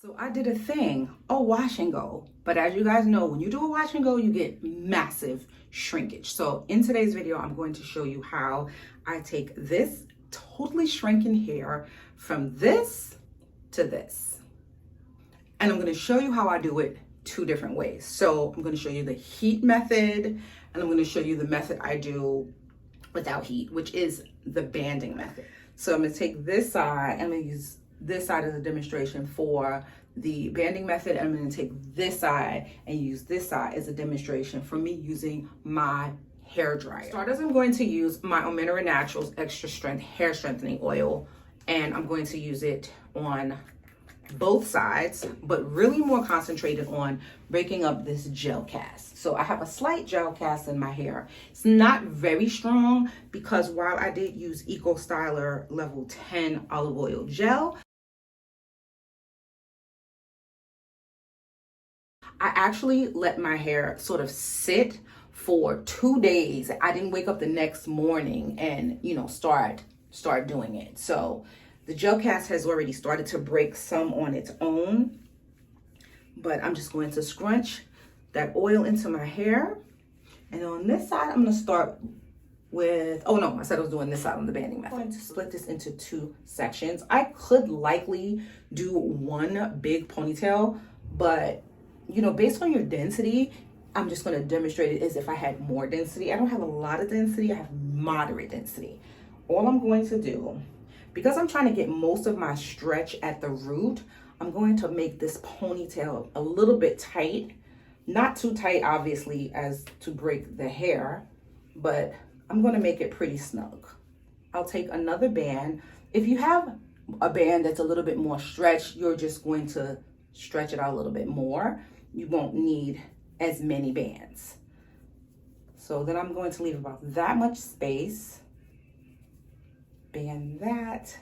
So I did a wash and go. But as you guys know, when you do a wash and go, you get massive shrinkage. So in today's video, I'm going to show you how I take this totally shrinking hair from this to this. And I'm going to show you how I do it two different ways. So I'm going to show you the heat method, and I'm going to show you the method I do without heat, which is the banding method. So I'm going to take this side, and I'm going to use this side as a demonstration for the banding method. I'm going to take this side and use this side as a demonstration for me using my hair dryer. Starters, I'm going to use my Henna Naturals Extra Strength Hair Strengthening Oil, and I'm going to use it on both sides, but really more concentrated on breaking up this gel cast. So I have a slight gel cast in my hair. It's not very strong because while I did use Eco Styler level 10 olive oil gel, I actually let my hair sort of sit for 2 days. I didn't wake up the next morning and, start doing it. So the gel cast has already started to break some on its own, but I'm just going to scrunch that oil into my hair. And on this side, I'm going to start with, I said I was doing this side on the banding method. I'm going to split this into two sections. I could likely do one big ponytail, but based on your density, I'm just going to demonstrate it as if I had more density. I don't have a lot of density. I have moderate density. All I'm going to do, because I'm trying to get most of my stretch at the root, I'm going to make this ponytail a little bit tight. Not too tight, obviously, as to break the hair, but I'm going to make it pretty snug. I'll take another band. If you have a band that's a little bit more stretched, you're just going to stretch it out a little bit more. You won't need as many bands. So then I'm going to leave about that much space. Band that,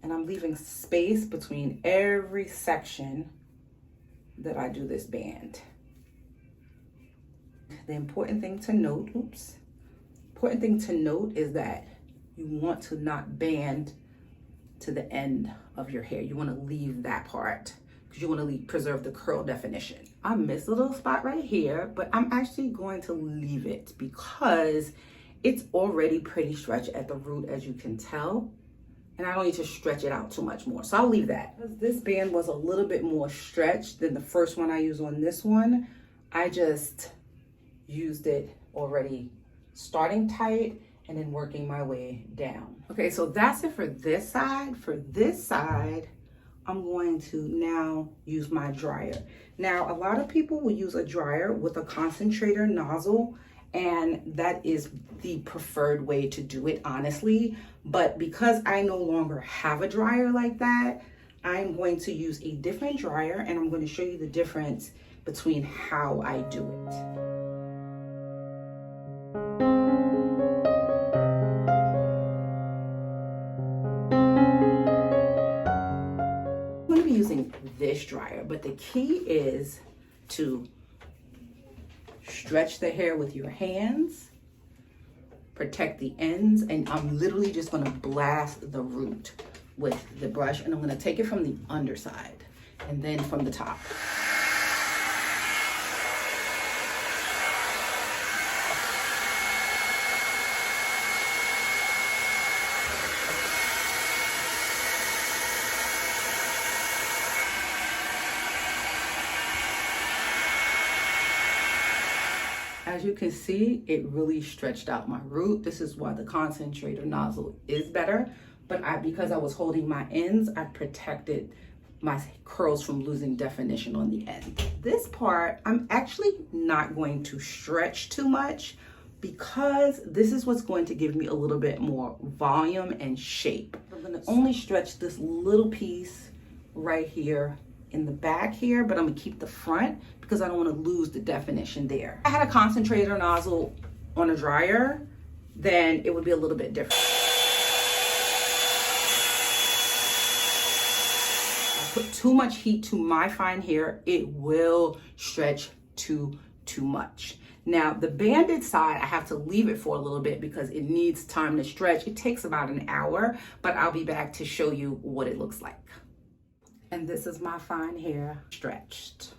and I'm leaving space between every section that I do this band. The important thing to note, is that you want to not band to the end of your hair. You want to leave that part because you want to preserve the curl definition. I missed a little spot right here, but I'm actually going to leave it because it's already pretty stretched at the root, as you can tell, and I don't need to stretch it out too much more. So I'll leave that. Because this band was a little bit more stretched than the first one I used on this one, I just used it already starting tight and then working my way down. Okay, so that's it for this side. For this side, I'm going to now use my dryer. Now, a lot of people will use a dryer with a concentrator nozzle, and that is the preferred way to do it, honestly. But because I no longer have a dryer like that, I'm going to use a different dryer, and I'm going to show you the difference between how I do it. I'm going to be using this dryer, but the key is to stretch the hair with your hands, protect the ends, and I'm literally just going to blast the root with the brush, and I'm going to take it from the underside and then from the top. As you can see, it really stretched out my root. This is why the concentrator nozzle is better. But because I was holding my ends, I protected my curls from losing definition on the end. This part, I'm actually not going to stretch too much because this is what's going to give me a little bit more volume and shape. I'm going to only stretch this little piece right here in the back here, but I'm gonna keep the front because I don't want to lose the definition there. If I had a concentrator nozzle on a dryer, then it would be a little bit different. I put too much heat to my fine hair, it will stretch too much. Now the banded side, I have to leave it for a little bit because it needs time to stretch. It takes about an hour, but I'll be back to show you what it looks like. And this is my fine hair stretched.